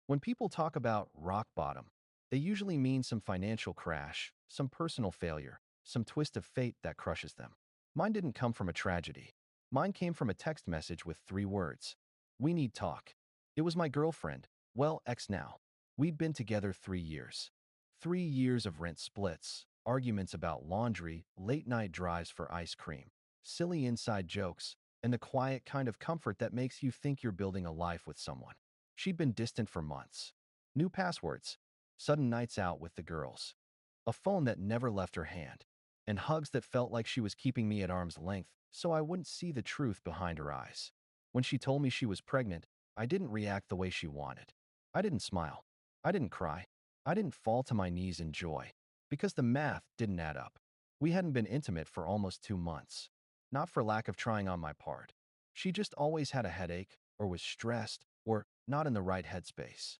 When people talk about rock bottom, they usually mean some financial crash, some personal failure, some twist of fate that crushes them. Mine didn't come from a tragedy. Mine came from a text message with 3 words. We need talk. It was my girlfriend, well, ex now. We'd been together 3 years. 3 years of rent splits, arguments about laundry, late-night drives for ice cream, silly inside jokes, and the quiet kind of comfort that makes you think you're building a life with someone. She'd been distant for months. New passwords, sudden nights out with the girls, a phone that never left her hand, and hugs that felt like she was keeping me at arm's length so I wouldn't see the truth behind her eyes. When she told me she was pregnant, I didn't react the way she wanted. I didn't smile. I didn't cry. I didn't fall to my knees in joy, because the math didn't add up. We hadn't been intimate for almost 2 months. Not for lack of trying on my part. She just always had a headache, or was stressed, or not in the right headspace.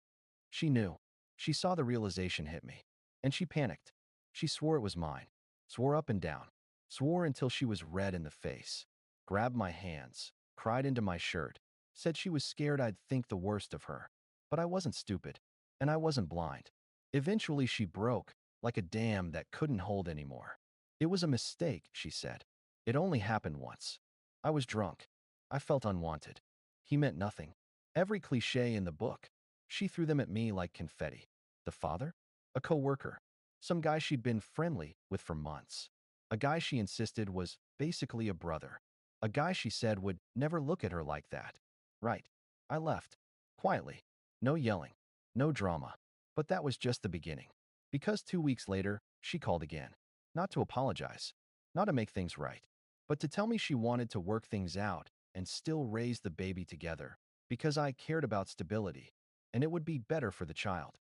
She knew. She saw the realization hit me. And she panicked. She swore it was mine. Swore up and down. Swore until she was red in the face. Grabbed my hands. Cried into my shirt. Said she was scared I'd think the worst of her. But I wasn't stupid. And I wasn't blind. Eventually she broke, like a dam that couldn't hold anymore. It was a mistake, she said. It only happened once. I was drunk. I felt unwanted. He meant nothing. Every cliché in the book. She threw them at me like confetti. The father? A coworker. Some guy she'd been friendly with for months. A guy she insisted was basically a brother. A guy she said would never look at her like that. Right. I left. Quietly. No yelling. No drama. But that was just the beginning. Because 2 weeks later, she called again. Not to apologize. Not to make things right. But to tell me she wanted to work things out and still raise the baby together. Because I cared about stability. And it would be better for the child.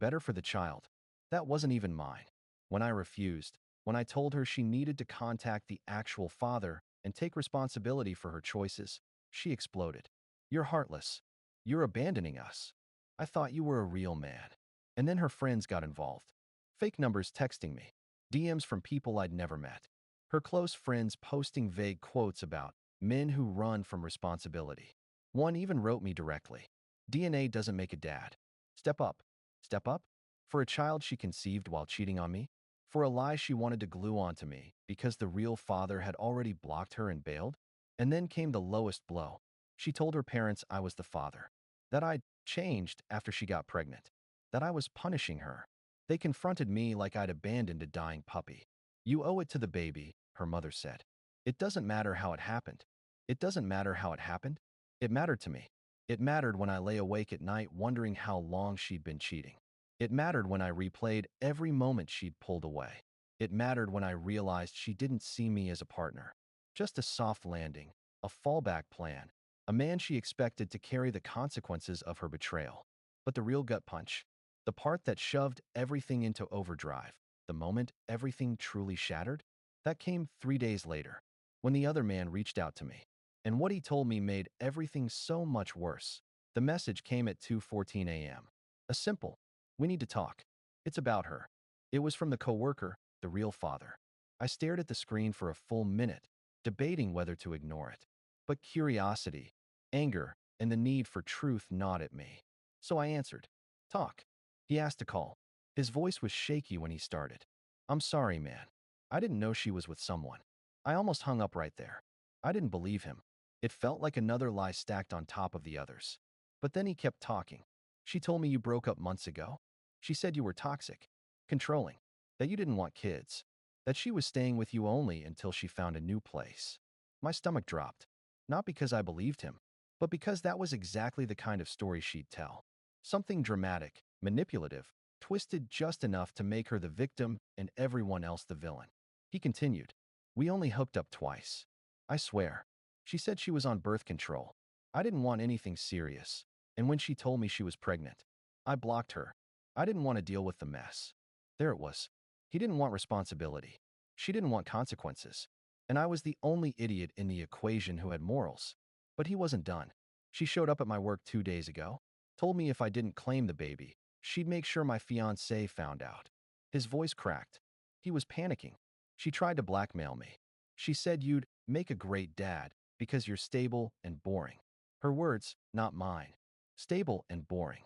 Better for the child. That wasn't even mine. When I refused, when I told her she needed to contact the actual father and take responsibility for her choices, she exploded. You're heartless. You're abandoning us. I thought you were a real man. And then her friends got involved. Fake numbers texting me. DMs from people I'd never met. Her close friends posting vague quotes about men who run from responsibility. One even wrote me directly. DNA doesn't make a dad. Step up. Step up? For a child she conceived while cheating on me? For a lie she wanted to glue onto me because the real father had already blocked her and bailed? And then came the lowest blow. She told her parents I was the father. That I'd changed after she got pregnant. That I was punishing her. They confronted me like I'd abandoned a dying puppy. You owe it to the baby, her mother said. It doesn't matter how it happened. It doesn't matter how it happened. It mattered to me. It mattered when I lay awake at night wondering how long she'd been cheating. It mattered when I replayed every moment she'd pulled away. It mattered when I realized she didn't see me as a partner. Just a soft landing, a fallback plan, a man she expected to carry the consequences of her betrayal. But the real gut punch, the part that shoved everything into overdrive, the moment everything truly shattered, that came 3 days later, when the other man reached out to me. And what he told me made everything so much worse. The message came at 2:14 a.m. A simple, we need to talk. It's about her. It was from the coworker, the real father. I stared at the screen for a full minute, debating whether to ignore it. But curiosity, anger, and the need for truth gnawed at me. So I answered. Talk. He asked to call. His voice was shaky when he started. I'm sorry, man. I didn't know she was with someone. I almost hung up right there. I didn't believe him. It felt like another lie stacked on top of the others. But then he kept talking. She told me you broke up months ago. She said you were toxic, controlling, that you didn't want kids, that she was staying with you only until she found a new place. My stomach dropped, not because I believed him, but because that was exactly the kind of story she'd tell. Something dramatic, manipulative, twisted just enough to make her the victim and everyone else the villain. He continued. We only hooked up twice. I swear. She said she was on birth control. I didn't want anything serious. And when she told me she was pregnant, I blocked her. I didn't want to deal with the mess. There it was. He didn't want responsibility. She didn't want consequences. And I was the only idiot in the equation who had morals. But he wasn't done. She showed up at my work 2 days ago, told me if I didn't claim the baby, she'd make sure my fiancé found out. His voice cracked. He was panicking. She tried to blackmail me. She said you'd make a great dad because you're stable and boring. Her words, not mine. Stable and boring.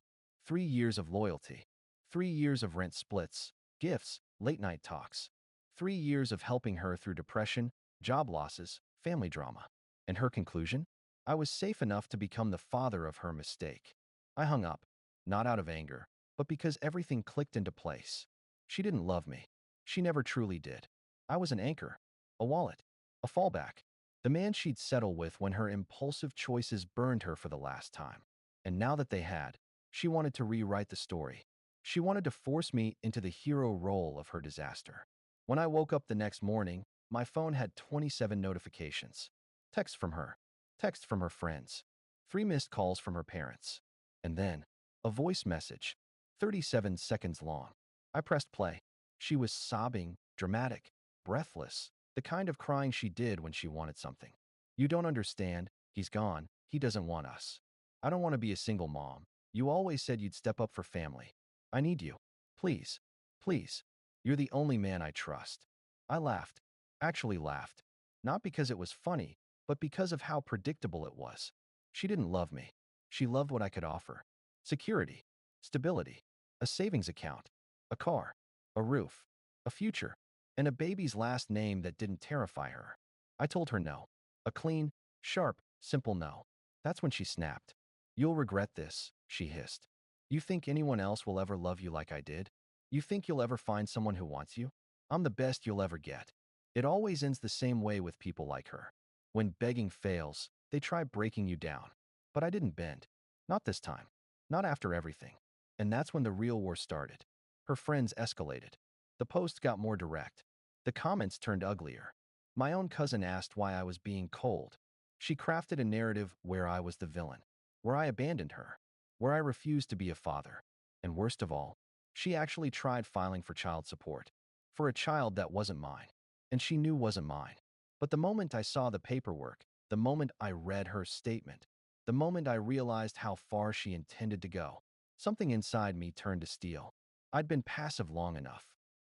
3 years of loyalty. 3 years of rent splits, gifts, late-night talks. 3 years of helping her through depression, job losses, family drama. And her conclusion? I was safe enough to become the father of her mistake. I hung up, not out of anger, but because everything clicked into place. She didn't love me. She never truly did. I was an anchor, a wallet, a fallback, the man she'd settle with when her impulsive choices burned her for the last time. And now that they had, she wanted to rewrite the story. She wanted to force me into the hero role of her disaster. When I woke up the next morning, my phone had 27 notifications. Texts from her, texts from her friends, 3 missed calls from her parents. And then, a voice message, 37 seconds long. I pressed play. She was sobbing, dramatic, breathless, the kind of crying she did when she wanted something. You don't understand. He's gone. He doesn't want us. I don't want to be a single mom. You always said you'd step up for family. I need you. Please. Please. You're the only man I trust. I laughed. Actually laughed. Not because it was funny, but because of how predictable it was. She didn't love me. She loved what I could offer. Security. Stability. A savings account. A car. A roof. A future. And a baby's last name that didn't terrify her. I told her no. A clean, sharp, simple no. That's when she snapped. You'll regret this, she hissed. You think anyone else will ever love you like I did? You think you'll ever find someone who wants you? I'm the best you'll ever get. It always ends the same way with people like her. When begging fails, they try breaking you down. But I didn't bend. Not this time. Not after everything. And that's when the real war started. Her friends escalated. The posts got more direct. The comments turned uglier. My own cousin asked why I was being cold. She crafted a narrative where I was the villain, where I abandoned her, where I refused to be a father. And worst of all, she actually tried filing for child support, for a child that wasn't mine, and she knew wasn't mine. But the moment I saw the paperwork, the moment I read her statement, the moment I realized how far she intended to go, something inside me turned to steel. I'd been passive long enough.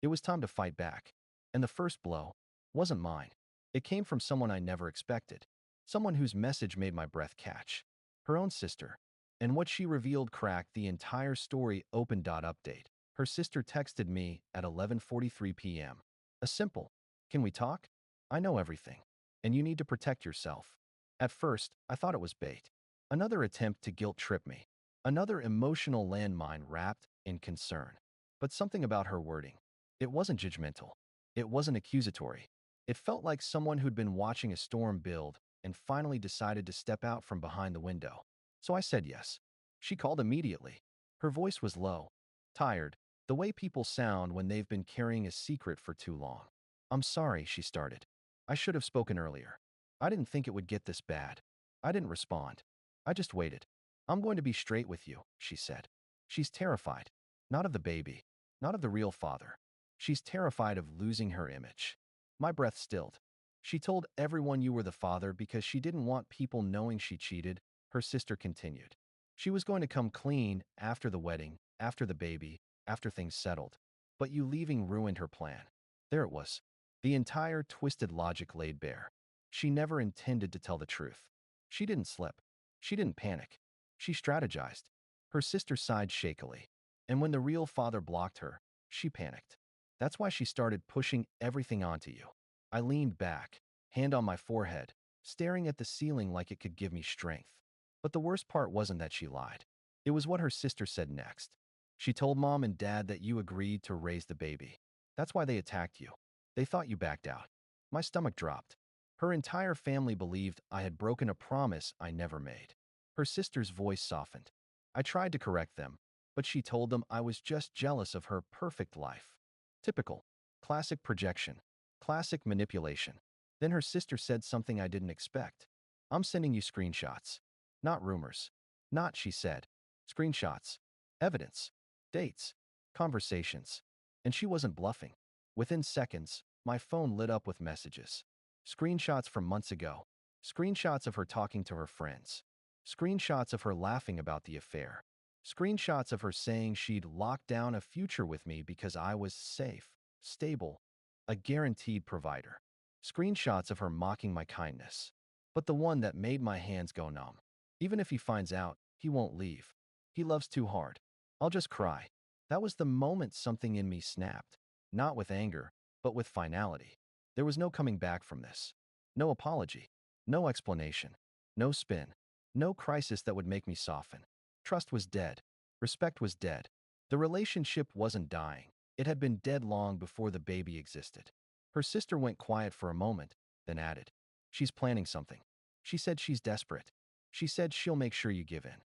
It was time to fight back. And the first blow wasn't mine. It came from someone I never expected, someone whose message made my breath catch. Her own sister. And what she revealed cracked the entire story open. Update. Her sister texted me at 11:43 p.m. A simple, "Can we talk? I know everything. And you need to protect yourself." At first, I thought it was bait. Another attempt to guilt trip me. Another emotional landmine wrapped in concern. But something about her wording. It wasn't judgmental. It wasn't accusatory. It felt like someone who'd been watching a storm build and finally decided to step out from behind the window. So I said yes. She called immediately. Her voice was low, tired, the way people sound when they've been carrying a secret for too long. "I'm sorry," she started. "I should have spoken earlier. I didn't think it would get this bad." I didn't respond. I just waited. "I'm going to be straight with you," she said. She's terrified. Not of the baby. Not of the real father. She's terrified of losing her image. My breath stilled. "She told everyone you were the father because she didn't want people knowing she cheated," her sister continued. "She was going to come clean after the wedding, after the baby, after things settled. But you leaving ruined her plan." There it was. The entire twisted logic laid bare. She never intended to tell the truth. She didn't slip. She didn't panic. She strategized. Her sister sighed shakily. And when the real father blocked her, she panicked. That's why she started pushing everything onto you. I leaned back, hand on my forehead, staring at the ceiling like it could give me strength. But the worst part wasn't that she lied. It was what her sister said next. She told Mom and Dad that you agreed to raise the baby. That's why they attacked you. They thought you backed out. My stomach dropped. Her entire family believed I had broken a promise I never made. Her sister's voice softened. I tried to correct them, but she told them I was just jealous of her perfect life. Typical. Classic projection. Classic manipulation. Then her sister said something I didn't expect. "I'm sending you screenshots. Not rumors. Not," she said. "Screenshots. Evidence. Dates. Conversations." And she wasn't bluffing. Within seconds, my phone lit up with messages. Screenshots from months ago. Screenshots of her talking to her friends. Screenshots of her laughing about the affair. Screenshots of her saying she'd locked down a future with me because I was safe, stable, a guaranteed provider. Screenshots of her mocking my kindness. But the one that made my hands go numb. Even if he finds out, he won't leave. He loves too hard. I'll just cry. That was the moment something in me snapped. Not with anger, but with finality. There was no coming back from this. No apology. No explanation. No spin. No crisis that would make me soften. Trust was dead. Respect was dead. The relationship wasn't dying. It had been dead long before the baby existed. Her sister went quiet for a moment, then added, "She's planning something. She said she's desperate. She said she'll make sure you give in.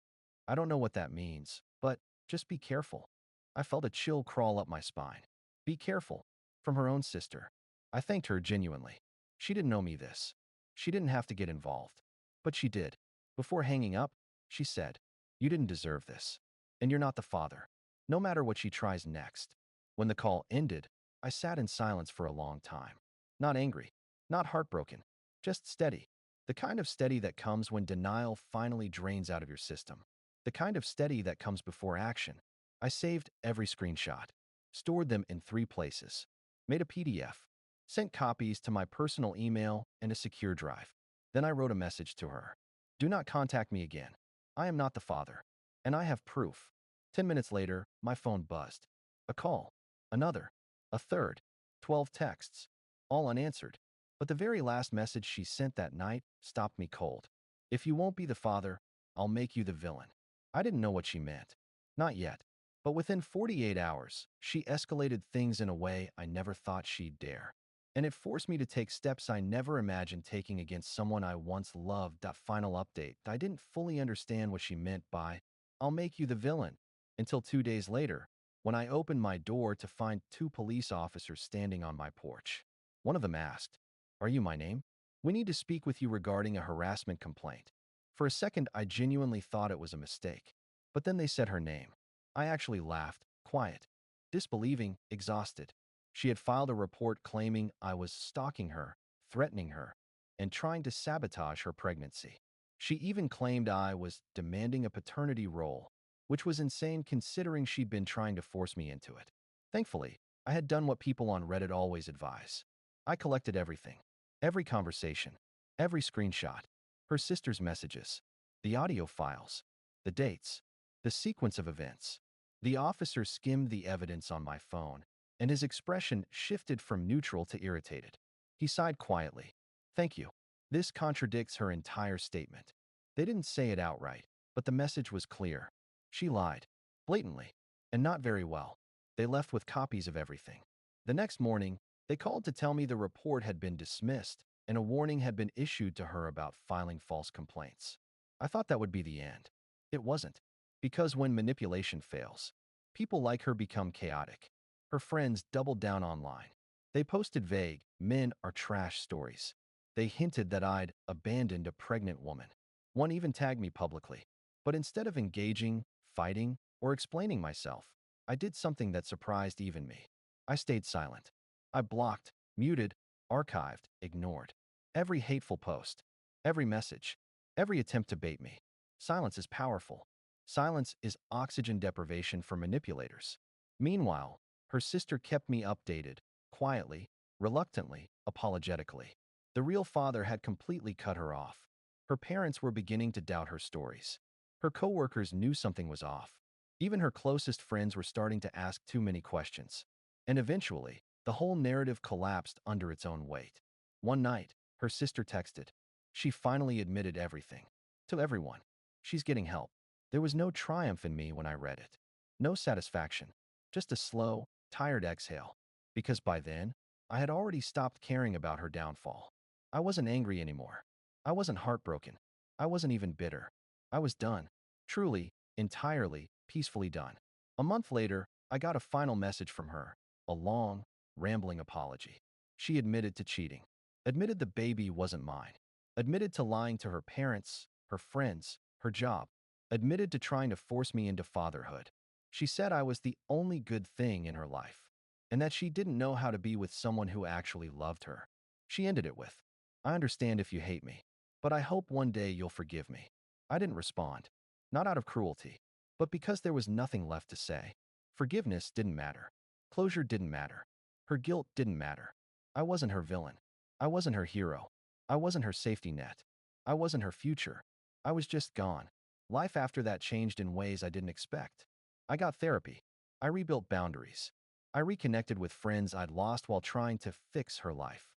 I don't know what that means, but just be careful." I felt a chill crawl up my spine. Be careful. From her own sister. I thanked her genuinely. She didn't know me this. She didn't have to get involved. But she did. Before hanging up, she said, "You didn't deserve this. And you're not the father. No matter what she tries next." When the call ended, I sat in silence for a long time. Not angry. Not heartbroken. Just steady. The kind of steady that comes when denial finally drains out of your system. The kind of steady that comes before action. I saved every screenshot. Stored them in 3 places. Made a PDF. Sent copies to my personal email and a secure drive. Then I wrote a message to her. "Do not contact me again. I am not the father. And I have proof." 10 minutes later, my phone buzzed. A call. Another. A third. 12 texts. All unanswered. But the very last message she sent that night stopped me cold. "If you won't be the father, I'll make you the villain." I didn't know what she meant. Not yet. But within 48 hours, she escalated things in a way I never thought she'd dare. And it forced me to take steps I never imagined taking against someone I once loved. That final update, I didn't fully understand what she meant by, "I'll make you the villain," until 2 days later, when I opened my door to find 2 police officers standing on my porch. One of them asked, "Are you my name? We need to speak with you regarding a harassment complaint." For a second, I genuinely thought it was a mistake. But then they said her name. I actually laughed, quiet, disbelieving, exhausted. She had filed a report claiming I was stalking her, threatening her, and trying to sabotage her pregnancy. She even claimed I was demanding a paternity role, which was insane considering she'd been trying to force me into it. Thankfully, I had done what people on Reddit always advise. I collected everything. Every conversation. Every screenshot. Her sister's messages. The audio files. The dates. The sequence of events. The officer skimmed the evidence on my phone, and his expression shifted from neutral to irritated. He sighed quietly. "Thank you. This contradicts her entire statement." They didn't say it outright, but the message was clear. She lied. Blatantly. And not very well. They left with copies of everything. The next morning, they called to tell me the report had been dismissed and a warning had been issued to her about filing false complaints. I thought that would be the end. It wasn't. Because when manipulation fails, people like her become chaotic. Her friends doubled down online. They posted vague, "men are trash" stories. They hinted that I'd abandoned a pregnant woman. One even tagged me publicly. But instead of engaging, fighting, or explaining myself, I did something that surprised even me. I stayed silent. I blocked, muted, archived, ignored. Every hateful post. Every message. Every attempt to bait me. Silence is powerful. Silence is oxygen deprivation for manipulators. Meanwhile, her sister kept me updated, quietly, reluctantly, apologetically. The real father had completely cut her off. Her parents were beginning to doubt her stories. Her coworkers knew something was off. Even her closest friends were starting to ask too many questions. And eventually, the whole narrative collapsed under its own weight. One night, her sister texted. She finally admitted everything. To everyone. She's getting help. There was no triumph in me when I read it. No satisfaction. Just a slow, tired exhale. Because by then, I had already stopped caring about her downfall. I wasn't angry anymore. I wasn't heartbroken. I wasn't even bitter. I was done. Truly, entirely, peacefully done. A month later, I got a final message from her. A long, rambling apology. She admitted to cheating. Admitted the baby wasn't mine. Admitted to lying to her parents, her friends, her job. Admitted to trying to force me into fatherhood. She said I was the only good thing in her life, and that she didn't know how to be with someone who actually loved her. She ended it with, "I understand if you hate me, but I hope one day you'll forgive me." I didn't respond, not out of cruelty, but because there was nothing left to say. Forgiveness didn't matter. Closure didn't matter. Her guilt didn't matter. I wasn't her villain. I wasn't her hero. I wasn't her safety net. I wasn't her future. I was just gone. Life after that changed in ways I didn't expect. I got therapy. I rebuilt boundaries. I reconnected with friends I'd lost while trying to fix her life.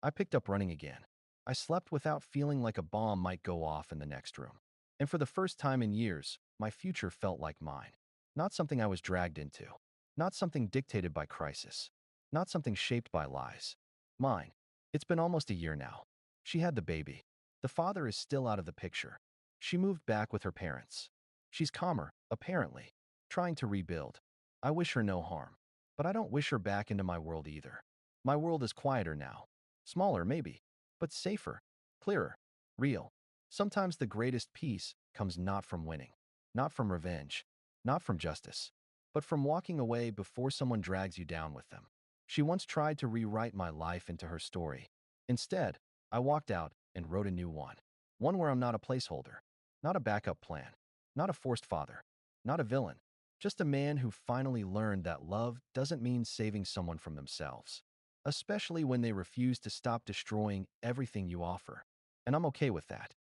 I picked up running again. I slept without feeling like a bomb might go off in the next room. And for the first time in years, my future felt like mine. Not something I was dragged into. Not something dictated by crisis. Not something shaped by lies. Mine. It's been almost a year now. She had the baby. The father is still out of the picture. She moved back with her parents. She's calmer, apparently, trying to rebuild. I wish her no harm. But I don't wish her back into my world either. My world is quieter now. Smaller, maybe, but safer, clearer, real. Sometimes the greatest peace comes not from winning, not from revenge, not from justice, but from walking away before someone drags you down with them. She once tried to rewrite my life into her story. Instead, I walked out and wrote a new one. One where I'm not a placeholder, not a backup plan, not a forced father, not a villain, just a man who finally learned that love doesn't mean saving someone from themselves, especially when they refuse to stop destroying everything you offer. And I'm okay with that.